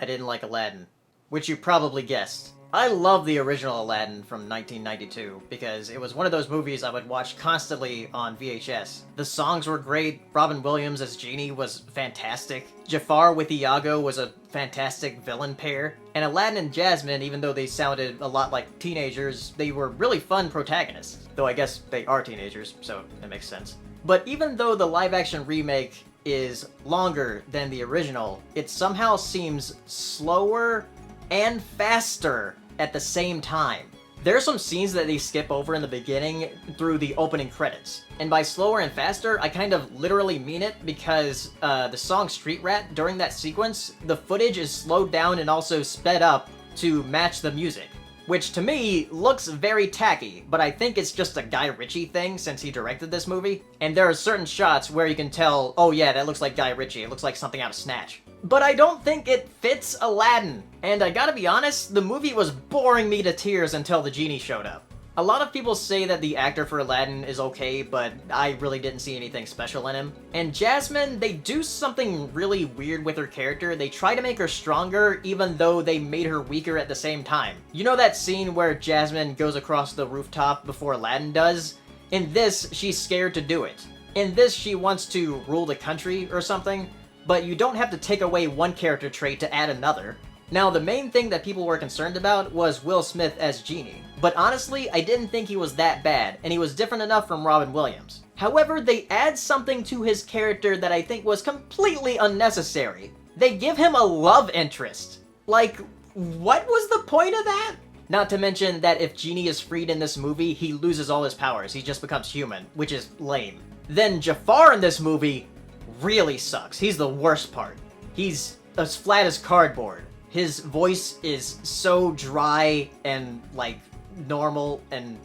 I didn't like Aladdin, which you probably guessed. I love the original Aladdin from 1992 because it was one of those movies I would watch constantly on VHS. The songs were great, Robin Williams as Genie was fantastic, Jafar with Iago was a fantastic villain pair, and Aladdin and Jasmine, even though they sounded a lot like teenagers, they were really fun protagonists. Though I guess they are teenagers, so it makes sense. But even though the live-action remake is longer than the original, it somehow seems slower and faster at the same time. There are some scenes that they skip over in the beginning through the opening credits. And by slower and faster, I kind of literally mean it because the song Street Rat, during that sequence, the footage is slowed down and also sped up to match the music. Which to me looks very tacky, but I think it's just a Guy Ritchie thing since he directed this movie. And there are certain shots where you can tell, oh yeah, that looks like Guy Ritchie, it looks like something out of Snatch. But I don't think it fits Aladdin. And I gotta be honest, the movie was boring me to tears until the genie showed up. A lot of people say that the actor for Aladdin is okay, but I really didn't see anything special in him. And Jasmine, they do something really weird with her character. They try to make her stronger, even though they made her weaker at the same time. You know that scene where Jasmine goes across the rooftop before Aladdin does? In this, she's scared to do it. In this, she wants to rule the country or something, but you don't have to take away one character trait to add another. Now, the main thing that people were concerned about was Will Smith as Genie. But honestly, I didn't think he was that bad, and he was different enough from Robin Williams. However, they add something to his character that I think was completely unnecessary. They give him a love interest. Like, what was the point of that? Not to mention that if Genie is freed in this movie, he loses all his powers. He just becomes human, which is lame. Then Jafar in this movie really sucks. He's the worst part. He's as flat as cardboard. His voice is so dry and, like, normal and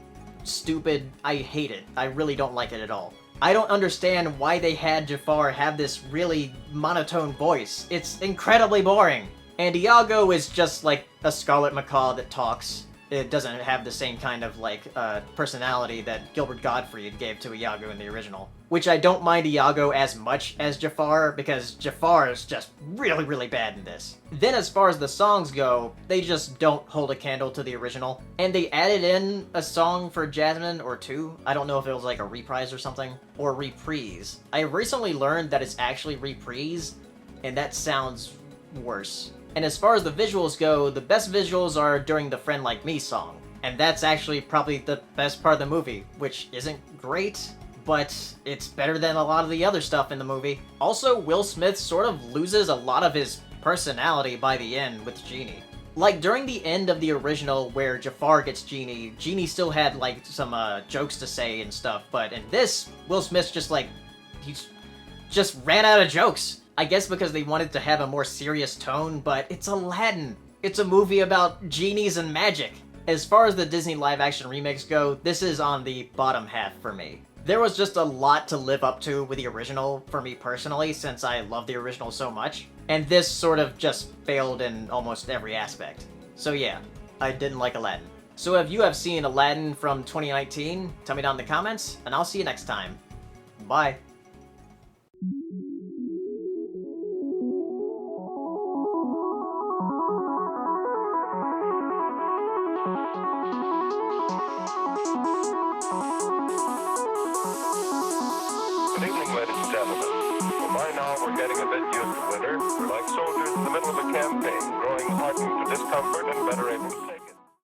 stupid. I hate it. I really don't like it at all. I don't understand why they had Jafar have this really monotone voice. It's incredibly boring. And Iago is just like a Scarlet Macaw that talks. It doesn't have the same kind of, like, personality that Gilbert Gottfried gave to Iago in the original. Which I don't mind Iago as much as Jafar, because Jafar is just really, really bad in this. Then as far as the songs go, they just don't hold a candle to the original. And they added in a song for Jasmine, or two. I don't know if it was like a reprise or something. Or reprise. I recently learned that it's actually reprise, and that sounds worse. And as far as the visuals go, the best visuals are during the Friend Like Me song. And that's actually probably the best part of the movie, which isn't great, but it's better than a lot of the other stuff in the movie. Also, Will Smith sort of loses a lot of his personality by the end with Genie. Like, during the end of the original where Jafar gets Genie, Genie still had, like, some jokes to say and stuff, but in this, Will Smith's just like, he's just ran out of jokes. I guess because they wanted to have a more serious tone, but it's Aladdin. It's a movie about genies and magic. As far as the Disney live-action remakes go, this is on the bottom half for me. There was just a lot to live up to with the original for me personally, since I love the original so much. And this sort of just failed in almost every aspect. So yeah, I didn't like Aladdin. So if you have seen Aladdin from 2019, tell me down in the comments, and I'll see you next time. Bye. Good evening, ladies and gentlemen. Well, by now we're getting a bit used to winter. We're like soldiers in the middle of a campaign, growing hardened to discomfort and better able to take